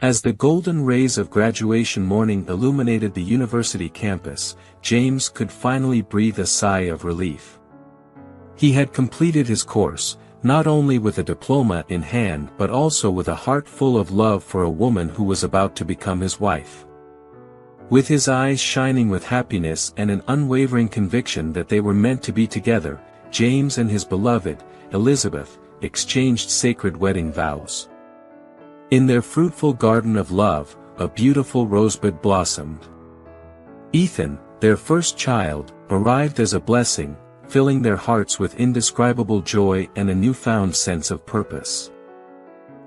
As the golden rays of graduation morning illuminated the university campus, James could finally breathe a sigh of relief. He had completed his course, not only with a diploma in hand but also with a heart full of love for a woman who was about to become his wife. With his eyes shining with happiness and an unwavering conviction that they were meant to be together, James and his beloved, Elizabeth, exchanged sacred wedding vows. In their fruitful garden of love, a beautiful rosebud blossomed. Ethan, their first child, arrived as a blessing, filling their hearts with indescribable joy and a newfound sense of purpose.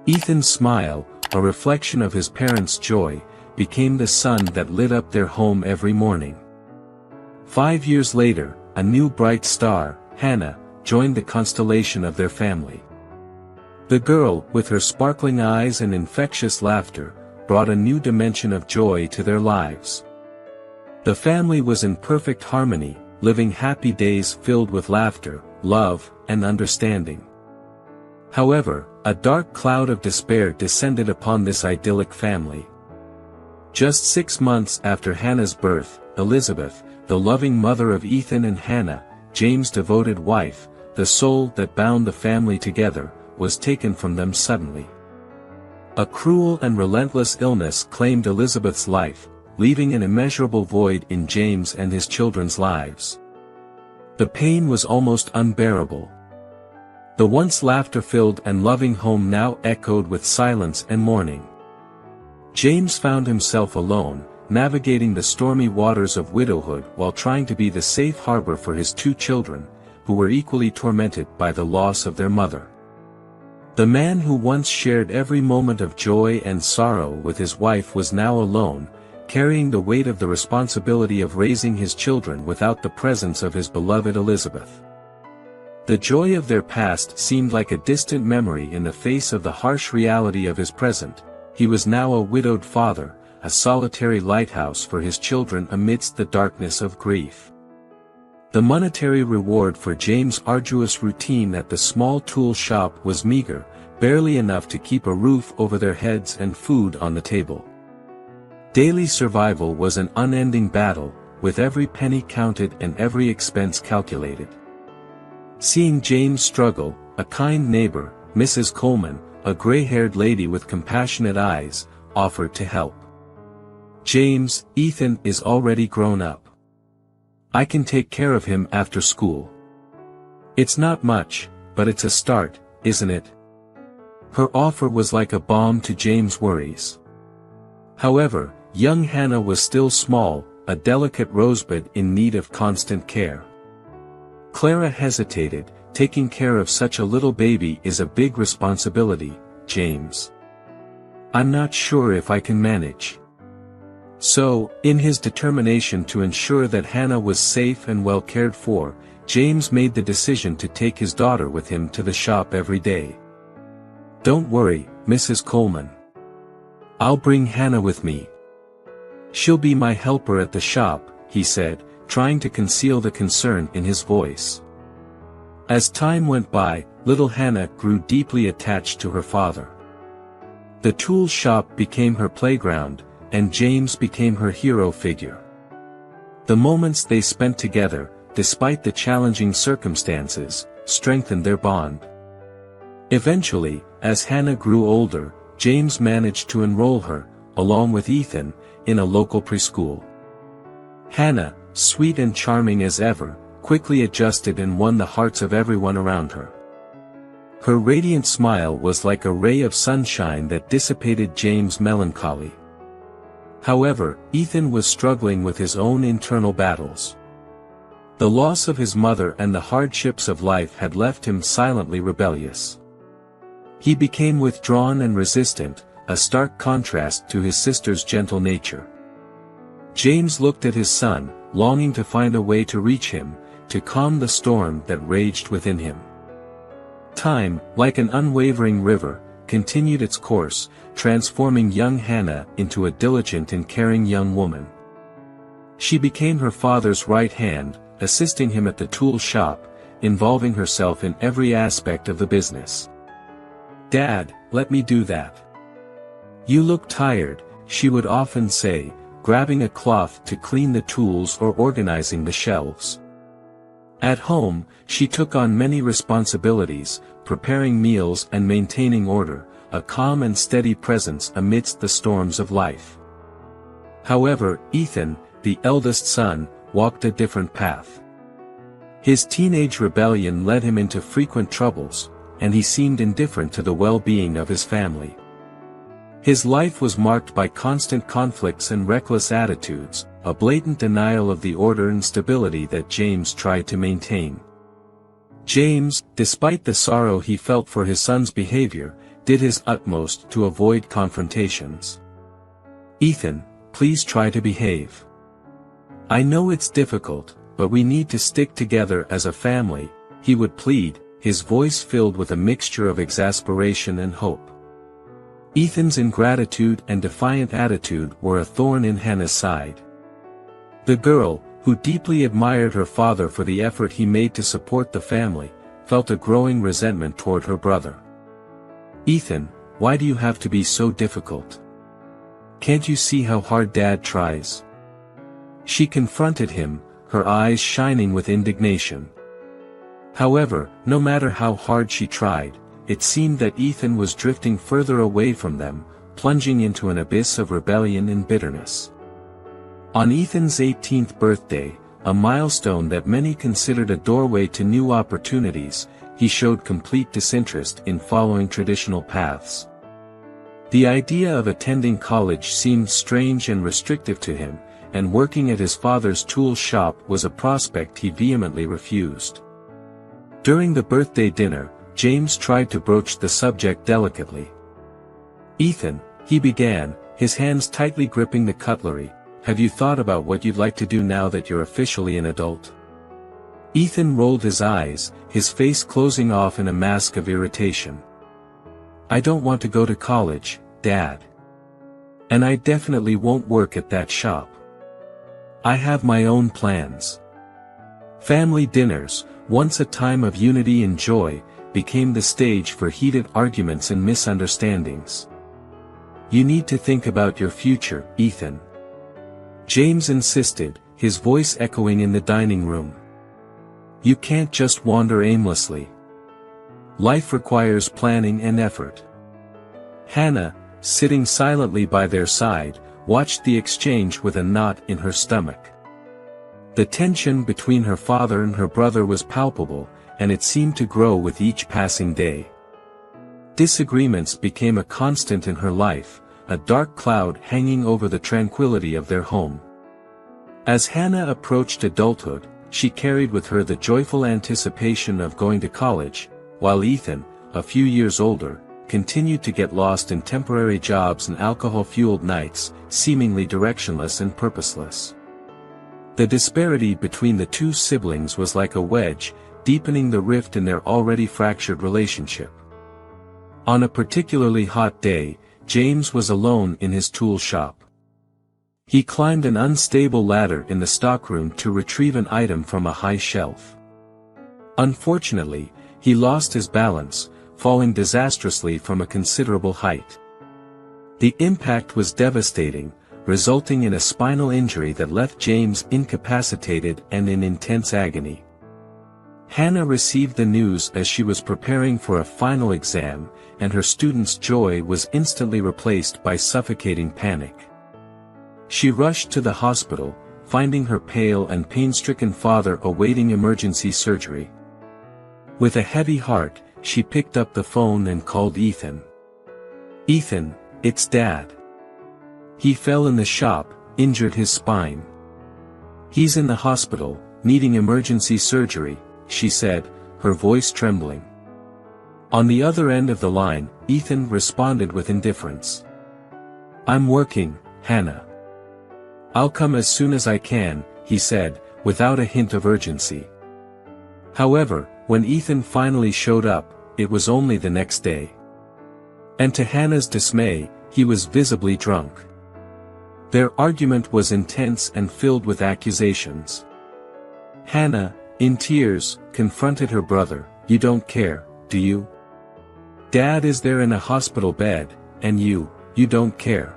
Ethan's smile, a reflection of his parents' joy, became the sun that lit up their home every morning. 5 years later, a new bright star, Hannah, joined the constellation of their family. The girl, with her sparkling eyes and infectious laughter, brought a new dimension of joy to their lives. The family was in perfect harmony, living happy days filled with laughter, love, and understanding. However, a dark cloud of despair descended upon this idyllic family. Just 6 months after Hannah's birth, Elizabeth, the loving mother of Ethan and Hannah, James' devoted wife, the soul that bound the family together, was taken from them suddenly. A cruel and relentless illness claimed Elizabeth's life, leaving an immeasurable void in James and his children's lives. The pain was almost unbearable. The once laughter-filled and loving home now echoed with silence and mourning. James found himself alone, navigating the stormy waters of widowhood while trying to be the safe harbor for his 2 children, who were equally tormented by the loss of their mother. The man who once shared every moment of joy and sorrow with his wife was now alone, carrying the weight of the responsibility of raising his children without the presence of his beloved Elizabeth. The joy of their past seemed like a distant memory in the face of the harsh reality of his present. He was now a widowed father, a solitary lighthouse for his children amidst the darkness of grief. The monetary reward for James' arduous routine at the small tool shop was meager, barely enough to keep a roof over their heads and food on the table. Daily survival was an unending battle, with every penny counted and every expense calculated. Seeing James struggle, a kind neighbor, Mrs. Coleman, a gray-haired lady with compassionate eyes, offered to help. "James, Ethan is already grown up. I can take care of him after school. It's not much, but it's a start, isn't it?" Her offer was like a balm to James' worries. However, young Hannah was still small, a delicate rosebud in need of constant care. Clara hesitated. "Taking care of such a little baby is a big responsibility, James. I'm not sure if I can manage." So, in his determination to ensure that Hannah was safe and well cared for, James made the decision to take his daughter with him to the shop every day. "Don't worry, Mrs. Coleman. I'll bring Hannah with me. She'll be my helper at the shop," he said, trying to conceal the concern in his voice. As time went by, little Hannah grew deeply attached to her father. The tool shop became her playground, and James became her hero figure. The moments they spent together, despite the challenging circumstances, strengthened their bond. Eventually, as Hannah grew older, James managed to enroll her, along with Ethan, in a local preschool. Hannah, sweet and charming as ever, quickly adjusted and won the hearts of everyone around her. Her radiant smile was like a ray of sunshine that dissipated James' melancholy. However, Ethan was struggling with his own internal battles. The loss of his mother and the hardships of life had left him silently rebellious. He became withdrawn and resistant, a stark contrast to his sister's gentle nature. James looked at his son, longing to find a way to reach him, to calm the storm that raged within him. Time, like an unwavering river, continued its course, transforming young Hannah into a diligent and caring young woman. She became her father's right hand, assisting him at the tool shop, involving herself in every aspect of the business. "Dad, let me do that. "You look tired," she would often say, grabbing a cloth to clean the tools or organizing the shelves. At home, she took on many responsibilities, preparing meals and maintaining order, a calm and steady presence amidst the storms of life. However, Ethan, the eldest son, walked a different path. His teenage rebellion led him into frequent troubles, and he seemed indifferent to the well-being of his family. His life was marked by constant conflicts and reckless attitudes, a blatant denial of the order and stability that James tried to maintain. James, despite the sorrow he felt for his son's behavior, did his utmost to avoid confrontations. "Ethan, please try to behave. I know it's difficult, but we need to stick together as a family," he would plead, his voice filled with a mixture of exasperation and hope. Ethan's ingratitude and defiant attitude were a thorn in Hannah's side. The girl, who deeply admired her father for the effort he made to support the family, felt a growing resentment toward her brother. "Ethan, why do you have to be so difficult? Can't you see how hard Dad tries?" She confronted him, her eyes shining with indignation. However, no matter how hard she tried, it seemed that Ethan was drifting further away from them, plunging into an abyss of rebellion and bitterness. On Ethan's 18th birthday, a milestone that many considered a doorway to new opportunities, he showed complete disinterest in following traditional paths. The idea of attending college seemed strange and restrictive to him, and working at his father's tool shop was a prospect he vehemently refused. During the birthday dinner, James tried to broach the subject delicately. "Ethan," he began, his hands tightly gripping the cutlery, "have you thought about what you'd like to do now that you're officially an adult?" Ethan rolled his eyes, his face closing off in a mask of irritation. "I don't want to go to college, Dad. And I definitely won't work at that shop. I have my own plans." Family dinners, once a time of unity and joy, became the stage for heated arguments and misunderstandings. "You need to think about your future, Ethan," James insisted, his voice echoing in the dining room. "You can't just wander aimlessly. Life requires planning and effort." Hannah, sitting silently by their side, watched the exchange with a knot in her stomach. The tension between her father and her brother was palpable, and it seemed to grow with each passing day. Disagreements became a constant in her life, a dark cloud hanging over the tranquility of their home. As Hannah approached adulthood, she carried with her the joyful anticipation of going to college, while Ethan, a few years older, continued to get lost in temporary jobs and alcohol-fueled nights, seemingly directionless and purposeless. The disparity between the two siblings was like a wedge, deepening the rift in their already fractured relationship. On a particularly hot day, James was alone in his tool shop. He climbed an unstable ladder in the stockroom to retrieve an item from a high shelf. Unfortunately, he lost his balance, falling disastrously from a considerable height. The impact was devastating, resulting in a spinal injury that left James incapacitated and in intense agony. Hannah received the news as she was preparing for a final exam, and her student's joy was instantly replaced by suffocating panic. She rushed to the hospital, finding her pale and pain-stricken father awaiting emergency surgery. With a heavy heart, she picked up the phone and called Ethan. "Ethan, it's Dad. He fell in the shop, injured his spine. He's in the hospital, needing emergency surgery," she said, her voice trembling. On the other end of the line, Ethan responded with indifference. "I'm working, Hannah. I'll come as soon as I can," he said, without a hint of urgency. However, when Ethan finally showed up, it was only the next day. And to Hannah's dismay, he was visibly drunk. Their argument was intense and filled with accusations. Hannah, in tears, confronted her brother. "You don't care, do you? Dad is there in a hospital bed, and You don't care."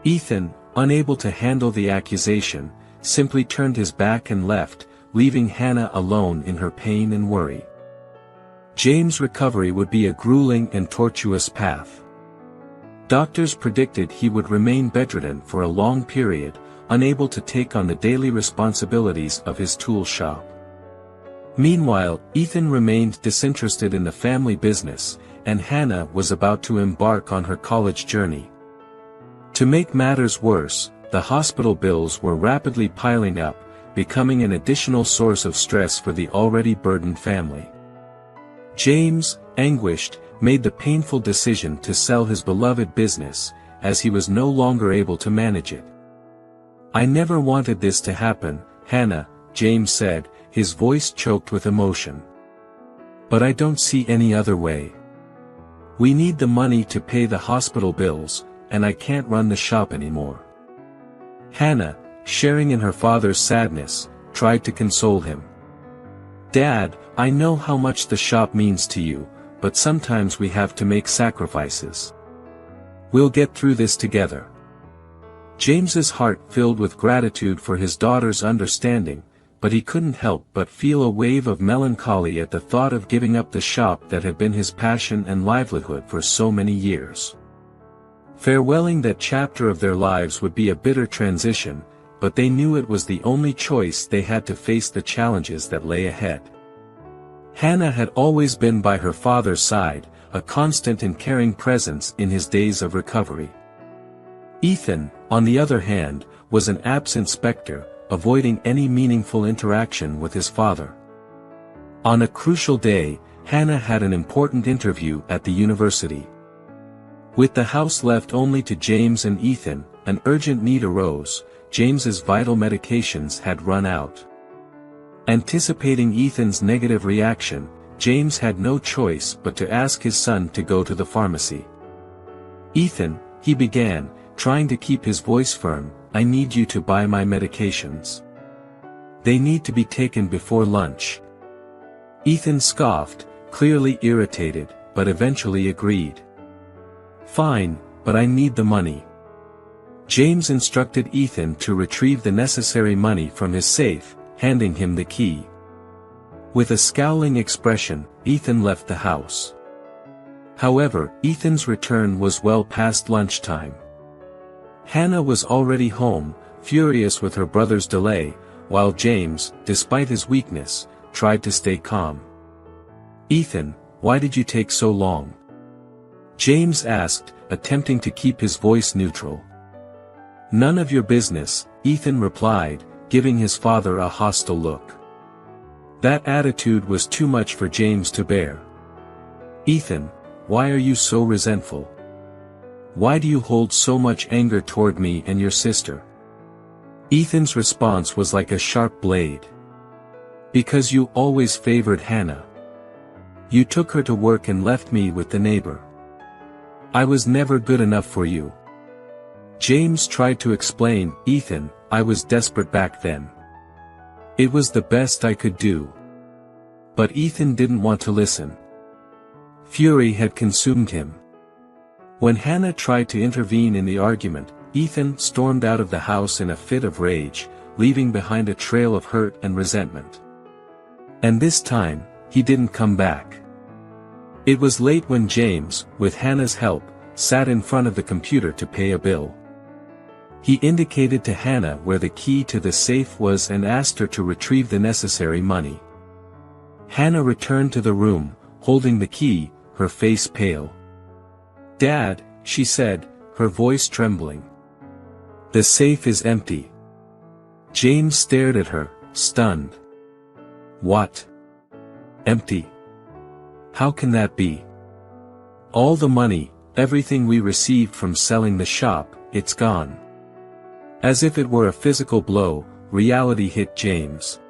Ethan, unable to handle the accusation, simply turned his back and left, leaving Hannah alone in her pain and worry. James' recovery would be a grueling and tortuous path. Doctors predicted he would remain bedridden for a long period, unable to take on the daily responsibilities of his tool shop. Meanwhile, Ethan remained disinterested in the family business, and Hannah was about to embark on her college journey. To make matters worse, the hospital bills were rapidly piling up, becoming an additional source of stress for the already burdened family. James, anguished, made the painful decision to sell his beloved business, as he was no longer able to manage it. "I never wanted this to happen, Hannah," James said, his voice choked with emotion. "But I don't see any other way. We need the money to pay the hospital bills, and I can't run the shop anymore." Hannah, sharing in her father's sadness, tried to console him. "Dad, I know how much the shop means to you, but sometimes we have to make sacrifices. We'll get through this together." James's heart filled with gratitude for his daughter's understanding, but he couldn't help but feel a wave of melancholy at the thought of giving up the shop that had been his passion and livelihood for so many years. Farewelling that chapter of their lives would be a bitter transition, but they knew it was the only choice they had to face the challenges that lay ahead. Hannah had always been by her father's side, a constant and caring presence in his days of recovery. Ethan, on the other hand, was an absent specter, avoiding any meaningful interaction with his father. On a crucial day, Hannah had an important interview at the university. With the house left only to James and Ethan, an urgent need arose. James's vital medications had run out. Anticipating Ethan's negative reaction, James had no choice but to ask his son to go to the pharmacy. "Ethan," he began, trying to keep his voice firm, "I need you to buy my medications. They need to be taken before lunch." Ethan scoffed, clearly irritated, but eventually agreed. "Fine, but I need the money." James instructed Ethan to retrieve the necessary money from his safe, handing him the key. With a scowling expression, Ethan left the house. However, Ethan's return was well past lunchtime. Hannah was already home, furious with her brother's delay, while James, despite his weakness, tried to stay calm. "Ethan, why did you take so long?" James asked, attempting to keep his voice neutral. "None of your business," Ethan replied, giving his father a hostile look. That attitude was too much for James to bear. "Ethan, why are you so resentful? Why do you hold so much anger toward me and your sister?" Ethan's response was like a sharp blade. "Because you always favored Hannah. You took her to work and left me with the neighbor. I was never good enough for you." James tried to explain, "Ethan, I was desperate back then. It was the best I could do." But Ethan didn't want to listen. Fury had consumed him. When Hannah tried to intervene in the argument, Ethan stormed out of the house in a fit of rage, leaving behind a trail of hurt and resentment. And this time, he didn't come back. It was late when James, with Hannah's help, sat in front of the computer to pay a bill. He indicated to Hannah where the key to the safe was and asked her to retrieve the necessary money. Hannah returned to the room, holding the key, her face pale. "Dad," she said, her voice trembling. "The safe is empty." James stared at her, stunned. "What? Empty? How can that be? All the money, everything we received from selling the shop, it's gone." As if it were a physical blow, reality hit James.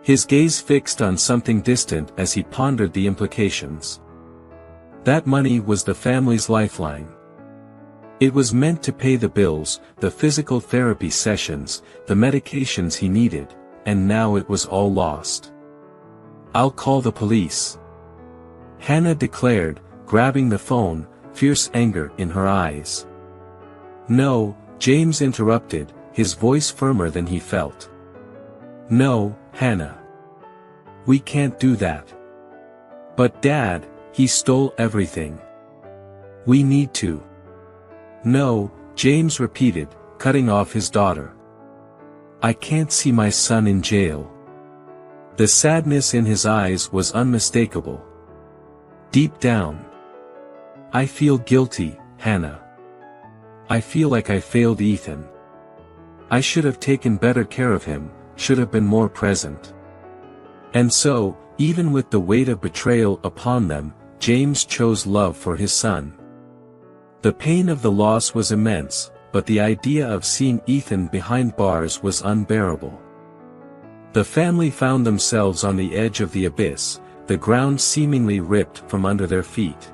His gaze fixed on something distant as he pondered the implications. That money was the family's lifeline. It was meant to pay the bills, the physical therapy sessions, the medications he needed, and now it was all lost. "I'll call the police," Hannah declared, grabbing the phone, fierce anger in her eyes. "No," James interrupted, his voice firmer than he felt. "No, Hannah. We can't do that." "But Dad, he stole everything. We need to." "No," James repeated, cutting off his daughter. "I can't see my son in jail." The sadness in his eyes was unmistakable. "Deep down, I feel guilty, Hannah. I feel like I failed Ethan. I should have taken better care of him, should have been more present." And so, even with the weight of betrayal upon them, James chose love for his son. The pain of the loss was immense, but the idea of seeing Ethan behind bars was unbearable. The family found themselves on the edge of the abyss, the ground seemingly ripped from under their feet.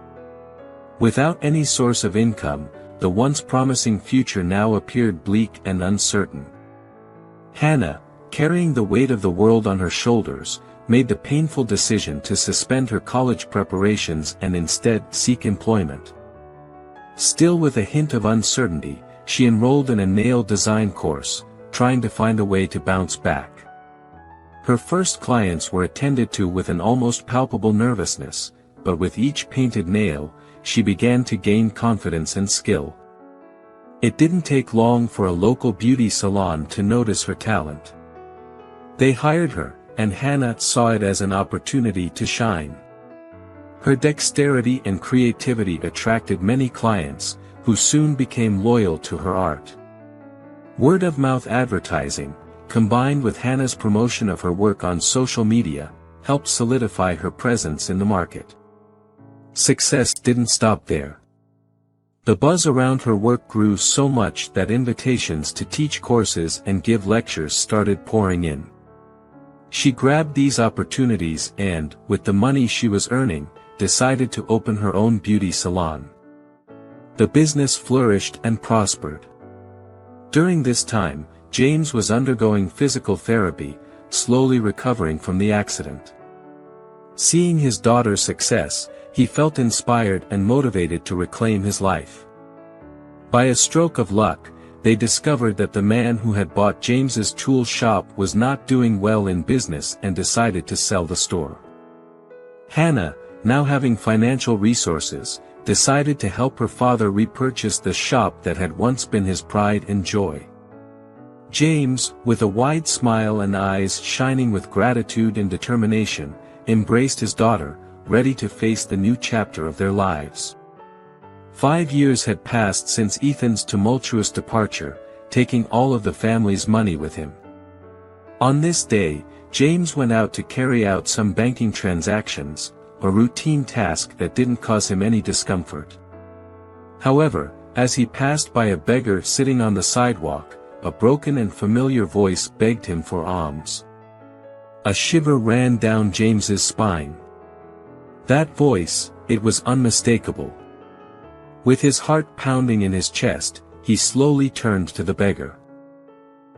Without any source of income, the once promising future now appeared bleak and uncertain. Hannah, carrying the weight of the world on her shoulders, made the painful decision to suspend her college preparations and instead seek employment. Still with a hint of uncertainty, she enrolled in a nail design course, trying to find a way to bounce back. Her first clients were attended to with an almost palpable nervousness, but with each painted nail, she began to gain confidence and skill. It didn't take long for a local beauty salon to notice her talent. They hired her, and Hannah saw it as an opportunity to shine. Her dexterity and creativity attracted many clients, who soon became loyal to her art. Word-of-mouth advertising, combined with Hannah's promotion of her work on social media, helped solidify her presence in the market. Success didn't stop there. The buzz around her work grew so much that invitations to teach courses and give lectures started pouring in. She grabbed these opportunities and, with the money she was earning, decided to open her own beauty salon. The business flourished and prospered. During this time, James was undergoing physical therapy, slowly recovering from the accident. Seeing his daughter's success, he felt inspired and motivated to reclaim his life. By a stroke of luck, they discovered that the man who had bought James's tool shop was not doing well in business and decided to sell the store. Hannah, now having financial resources, decided to help her father repurchase the shop that had once been his pride and joy. James, with a wide smile and eyes shining with gratitude and determination, embraced his daughter, ready to face the new chapter of their lives. 5 years had passed since Ethan's tumultuous departure, taking all of the family's money with him. On this day, James went out to carry out some banking transactions, a routine task that didn't cause him any discomfort. However, as he passed by a beggar sitting on the sidewalk, a broken and familiar voice begged him for alms. A shiver ran down James's spine. That voice, it was unmistakable. With his heart pounding in his chest, he slowly turned to the beggar.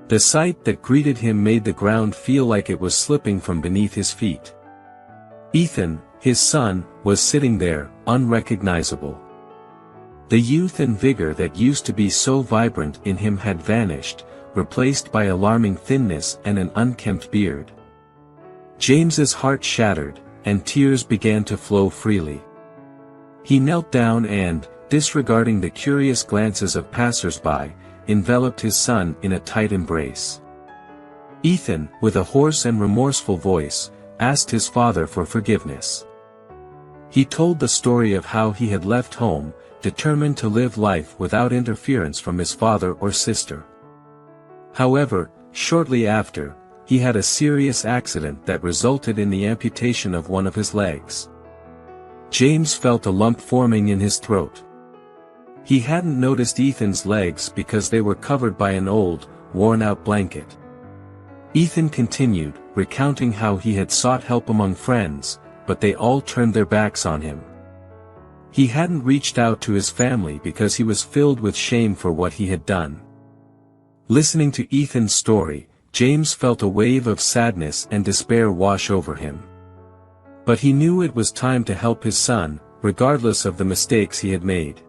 The sight that greeted him made the ground feel like it was slipping from beneath his feet. Ethan, his son, was sitting there, unrecognizable. The youth and vigor that used to be so vibrant in him had vanished, replaced by alarming thinness and an unkempt beard. James's heart shattered, and tears began to flow freely. He knelt down and, disregarding the curious glances of passers-by, enveloped his son in a tight embrace. Ethan, with a hoarse and remorseful voice, asked his father for forgiveness. He told the story of how he had left home, determined to live life without interference from his father or sister. However, shortly after, he had a serious accident that resulted in the amputation of one of his legs. James felt a lump forming in his throat. He hadn't noticed Ethan's legs because they were covered by an old, worn-out blanket. Ethan continued, recounting how he had sought help among friends, but they all turned their backs on him. He hadn't reached out to his family because he was filled with shame for what he had done. Listening to Ethan's story, James felt a wave of sadness and despair wash over him. But he knew it was time to help his son, regardless of the mistakes he had made.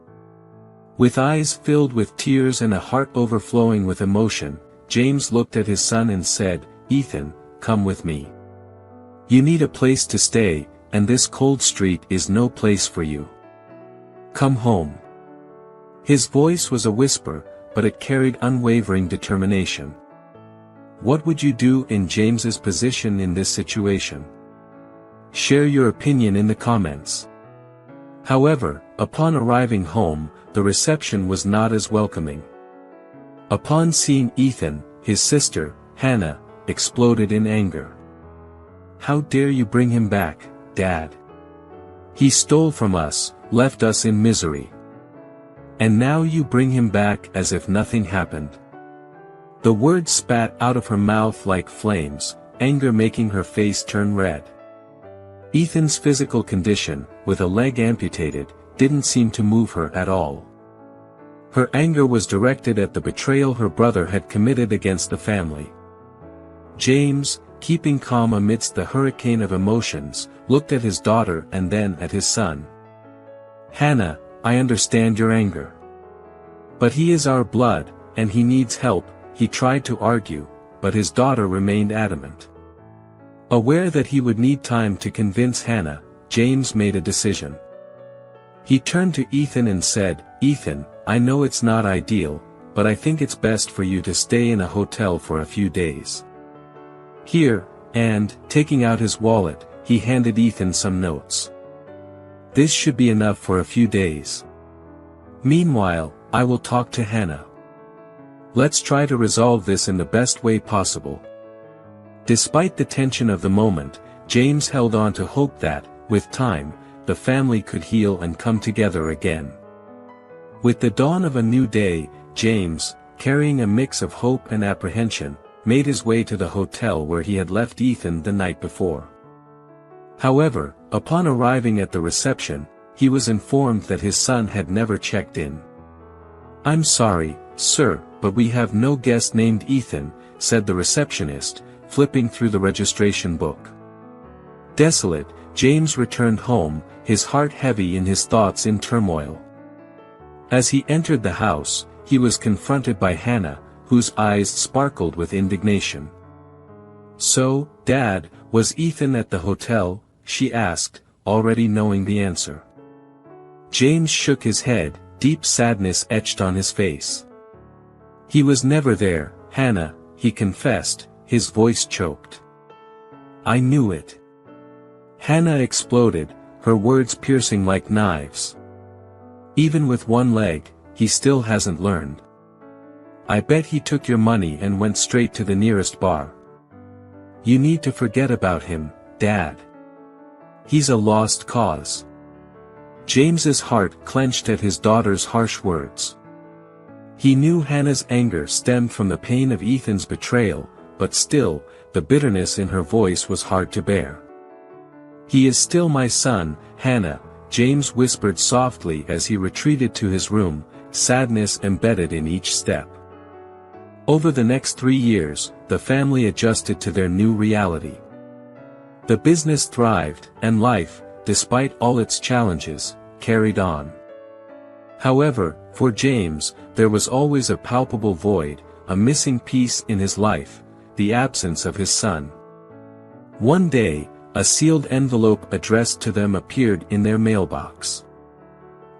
With eyes filled with tears and a heart overflowing with emotion, James looked at his son and said, "Ethan, come with me. You need a place to stay, and this cold street is no place for you. Come home." His voice was a whisper, but it carried unwavering determination. What would you do in James's position in this situation? Share your opinion in the comments. However, upon arriving home, the reception was not as welcoming. Upon seeing Ethan, his sister, Hannah, exploded in anger. "How dare you bring him back, Dad? He stole from us, left us in misery. And now you bring him back as if nothing happened." The words spat out of her mouth like flames, anger making her face turn red. Ethan's physical condition, with a leg amputated, didn't seem to move her at all. Her anger was directed at the betrayal her brother had committed against the family. James, keeping calm amidst the hurricane of emotions, looked at his daughter and then at his son. "Hannah, I understand your anger. But he is our blood, and he needs help," he tried to argue, but his daughter remained adamant. Aware that he would need time to convince Hannah, James made a decision. He turned to Ethan and said, "Ethan, I know it's not ideal, but I think it's best for you to stay in a hotel for a few days. Here," and, taking out his wallet, he handed Ethan some notes. "This should be enough for a few days. Meanwhile, I will talk to Hannah. Let's try to resolve this in the best way possible." Despite the tension of the moment, James held on to hope that, with time, the family could heal and come together again. With the dawn of a new day, James, carrying a mix of hope and apprehension, made his way to the hotel where he had left Ethan the night before. However, upon arriving at the reception, he was informed that his son had never checked in. "I'm sorry, sir, but we have no guest named Ethan," said the receptionist, flipping through the registration book. Desolate, James returned home, his heart heavy and his thoughts in turmoil. As he entered the house, he was confronted by Hannah, whose eyes sparkled with indignation. "So, Dad, was Ethan at the hotel?" she asked, already knowing the answer. James shook his head, deep sadness etched on his face. "He was never there, Hannah," he confessed, his voice choked. "I knew it." Hannah exploded, her words piercing like knives. "Even with one leg, he still hasn't learned. I bet he took your money and went straight to the nearest bar. You need to forget about him, Dad. He's a lost cause." James's heart clenched at his daughter's harsh words. He knew Hannah's anger stemmed from the pain of Ethan's betrayal, but still, the bitterness in her voice was hard to bear. "He is still my son, Hannah," James whispered softly as he retreated to his room, sadness embedded in each step. Over the next 3 years, the family adjusted to their new reality. The business thrived, and life, despite all its challenges, carried on. However, for James, there was always a palpable void, a missing piece in his life, the absence of his son. One day, a sealed envelope addressed to them appeared in their mailbox.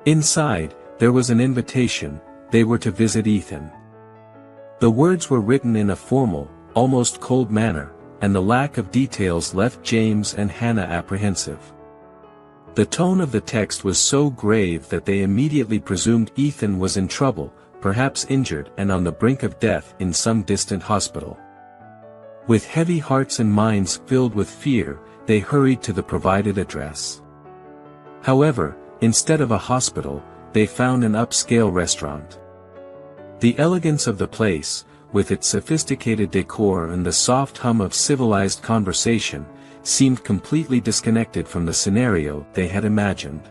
Inside, there was an invitation. They were to visit Ethan. The words were written in a formal, almost cold manner, and the lack of details left James and Hannah apprehensive. The tone of the text was so grave that they immediately presumed Ethan was in trouble, perhaps injured and on the brink of death in some distant hospital. With heavy hearts and minds filled with fear, they hurried to the provided address. However, instead of a hospital, they found an upscale restaurant. The elegance of the place, with its sophisticated decor and the soft hum of civilized conversation, seemed completely disconnected from the scenario they had imagined.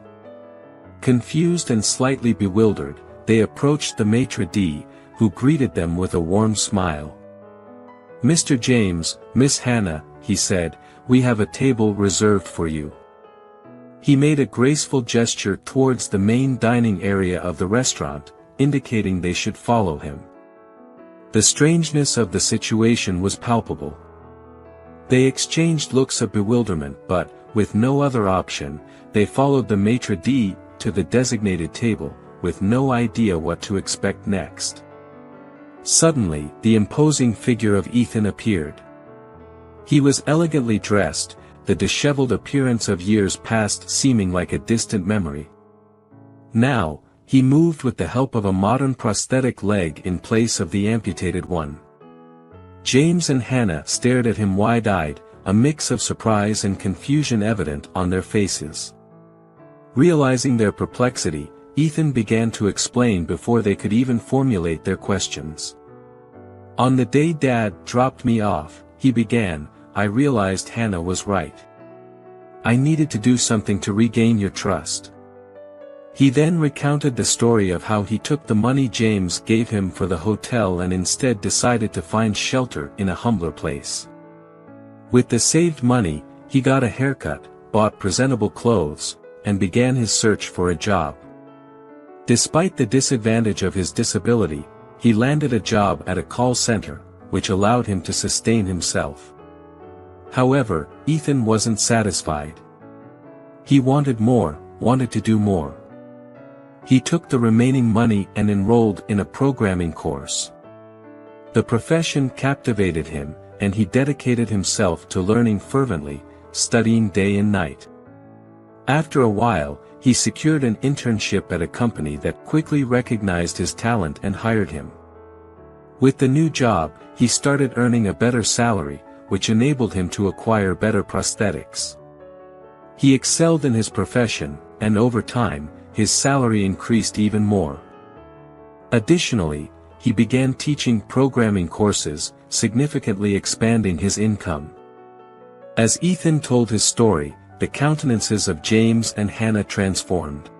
Confused and slightly bewildered, they approached the maitre d', who greeted them with a warm smile. "Mr. James, Miss Hannah," he said, "we have a table reserved for you." He made a graceful gesture towards the main dining area of the restaurant, indicating they should follow him. The strangeness of the situation was palpable. They exchanged looks of bewilderment but, with no other option, they followed the maitre d' to the designated table, with no idea what to expect next. Suddenly, the imposing figure of Ethan appeared. He was elegantly dressed, the disheveled appearance of years past seeming like a distant memory. Now, he moved with the help of a modern prosthetic leg in place of the amputated one. James and Hannah stared at him wide-eyed, a mix of surprise and confusion evident on their faces. Realizing their perplexity, Ethan began to explain before they could even formulate their questions. "On the day Dad dropped me off," he began, "I realized Hannah was right. I needed to do something to regain your trust." He then recounted the story of how he took the money James gave him for the hotel and instead decided to find shelter in a humbler place. With the saved money, he got a haircut, bought presentable clothes, and began his search for a job. Despite the disadvantage of his disability, he landed a job at a call center, which allowed him to sustain himself. However, Ethan wasn't satisfied. He wanted more, wanted to do more. He took the remaining money and enrolled in a programming course. The profession captivated him, and he dedicated himself to learning fervently, studying day and night. After a while, he secured an internship at a company that quickly recognized his talent and hired him. With the new job, he started earning a better salary, which enabled him to acquire better prosthetics. He excelled in his profession, and over time, his salary increased even more. Additionally, he began teaching programming courses, significantly expanding his income. As Ethan told his story, the countenances of James and Hannah transformed.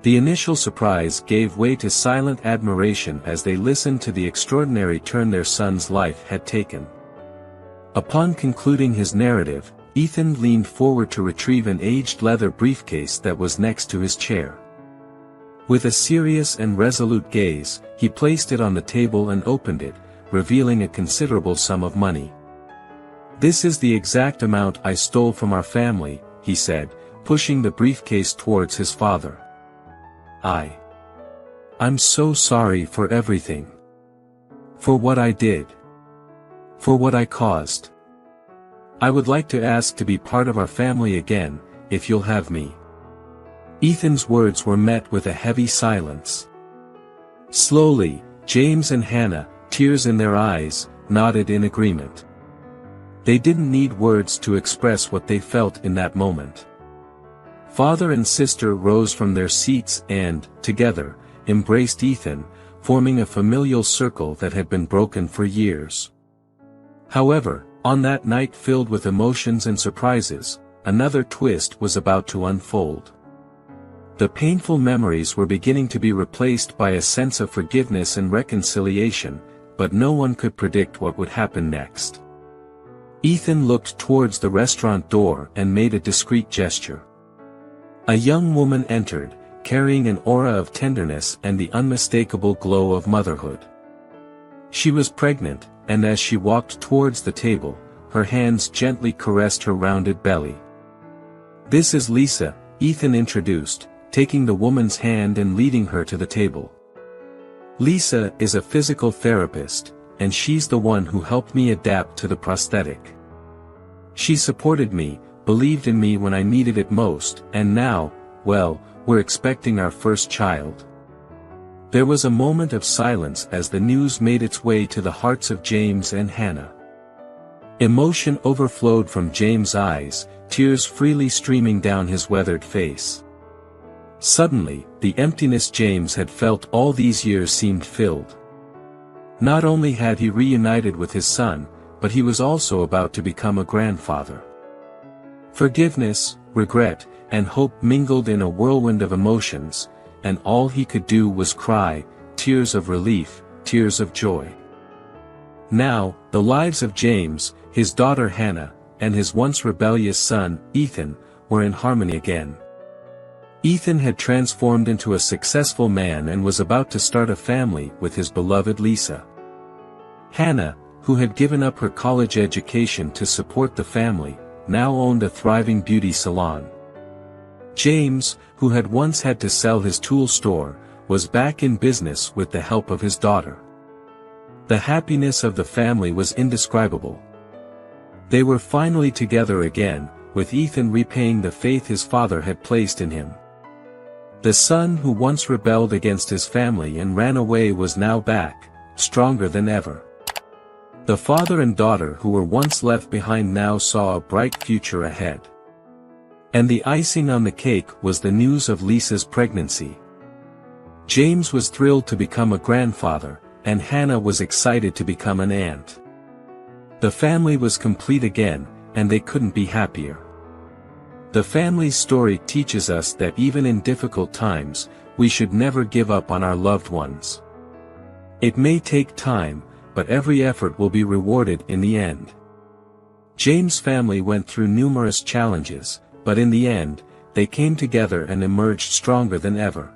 The initial surprise gave way to silent admiration as they listened to the extraordinary turn their son's life had taken. Upon concluding his narrative, Ethan leaned forward to retrieve an aged leather briefcase that was next to his chair. With a serious and resolute gaze, he placed it on the table and opened it, revealing a considerable sum of money. "This is the exact amount I stole from our family," he said, pushing the briefcase towards his father. I'm so sorry for everything. For what I did. For what I caused. I would like to ask to be part of our family again, if you'll have me." Ethan's words were met with a heavy silence. Slowly, James and Hannah, tears in their eyes, nodded in agreement. They didn't need words to express what they felt in that moment. Father and sister rose from their seats and, together, embraced Ethan, forming a familial circle that had been broken for years. However, on that night filled with emotions and surprises, another twist was about to unfold. The painful memories were beginning to be replaced by a sense of forgiveness and reconciliation, but no one could predict what would happen next. Ethan looked towards the restaurant door and made a discreet gesture. A young woman entered, carrying an aura of tenderness and the unmistakable glow of motherhood. She was pregnant, and as she walked towards the table, her hands gently caressed her rounded belly. "This is Lisa," Ethan introduced, taking the woman's hand and leading her to the table. "Lisa is a physical therapist, and she's the one who helped me adapt to the prosthetic. She supported me, believed in me when I needed it most, and now, well, we're expecting our first child." There was a moment of silence as the news made its way to the hearts of James and Hannah. Emotion overflowed from James' eyes, tears freely streaming down his weathered face. Suddenly, the emptiness James had felt all these years seemed filled. Not only had he reunited with his son, but he was also about to become a grandfather. Forgiveness, regret, and hope mingled in a whirlwind of emotions, and all he could do was cry, tears of relief, tears of joy. Now, the lives of James, his daughter Hannah, and his once rebellious son, Ethan, were in harmony again. Ethan had transformed into a successful man and was about to start a family with his beloved Lisa. Hannah, who had given up her college education to support the family, now owned a thriving beauty salon. James, who had once had to sell his tool store, was back in business with the help of his daughter. The happiness of the family was indescribable. They were finally together again, with Ethan repaying the faith his father had placed in him. The son who once rebelled against his family and ran away was now back, stronger than ever. The father and daughter who were once left behind now saw a bright future ahead. And the icing on the cake was the news of Lisa's pregnancy. James was thrilled to become a grandfather, and Hannah was excited to become an aunt. The family was complete again, and they couldn't be happier. The family's story teaches us that even in difficult times, we should never give up on our loved ones. It may take time, but every effort will be rewarded in the end. James' family went through numerous challenges, but in the end, they came together and emerged stronger than ever.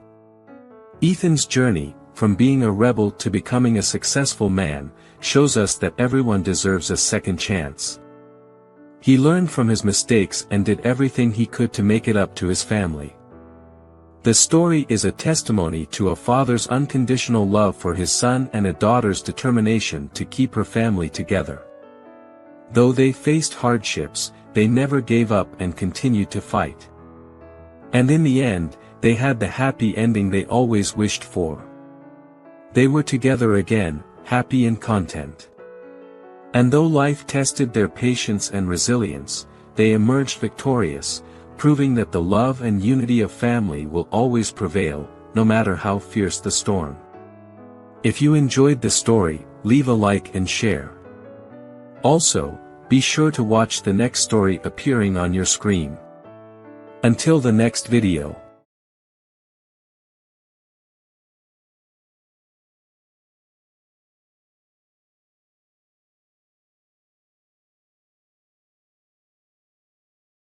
Ethan's journey, from being a rebel to becoming a successful man, shows us that everyone deserves a second chance. He learned from his mistakes and did everything he could to make it up to his family. The story is a testimony to a father's unconditional love for his son and a daughter's determination to keep her family together. Though they faced hardships, they never gave up and continued to fight. And in the end, they had the happy ending they always wished for. They were together again, happy and content. And though life tested their patience and resilience, they emerged victorious, proving that the love and unity of family will always prevail, no matter how fierce the storm. If you enjoyed the story, leave a like and share. Also, be sure to watch the next story appearing on your screen. Until the next video.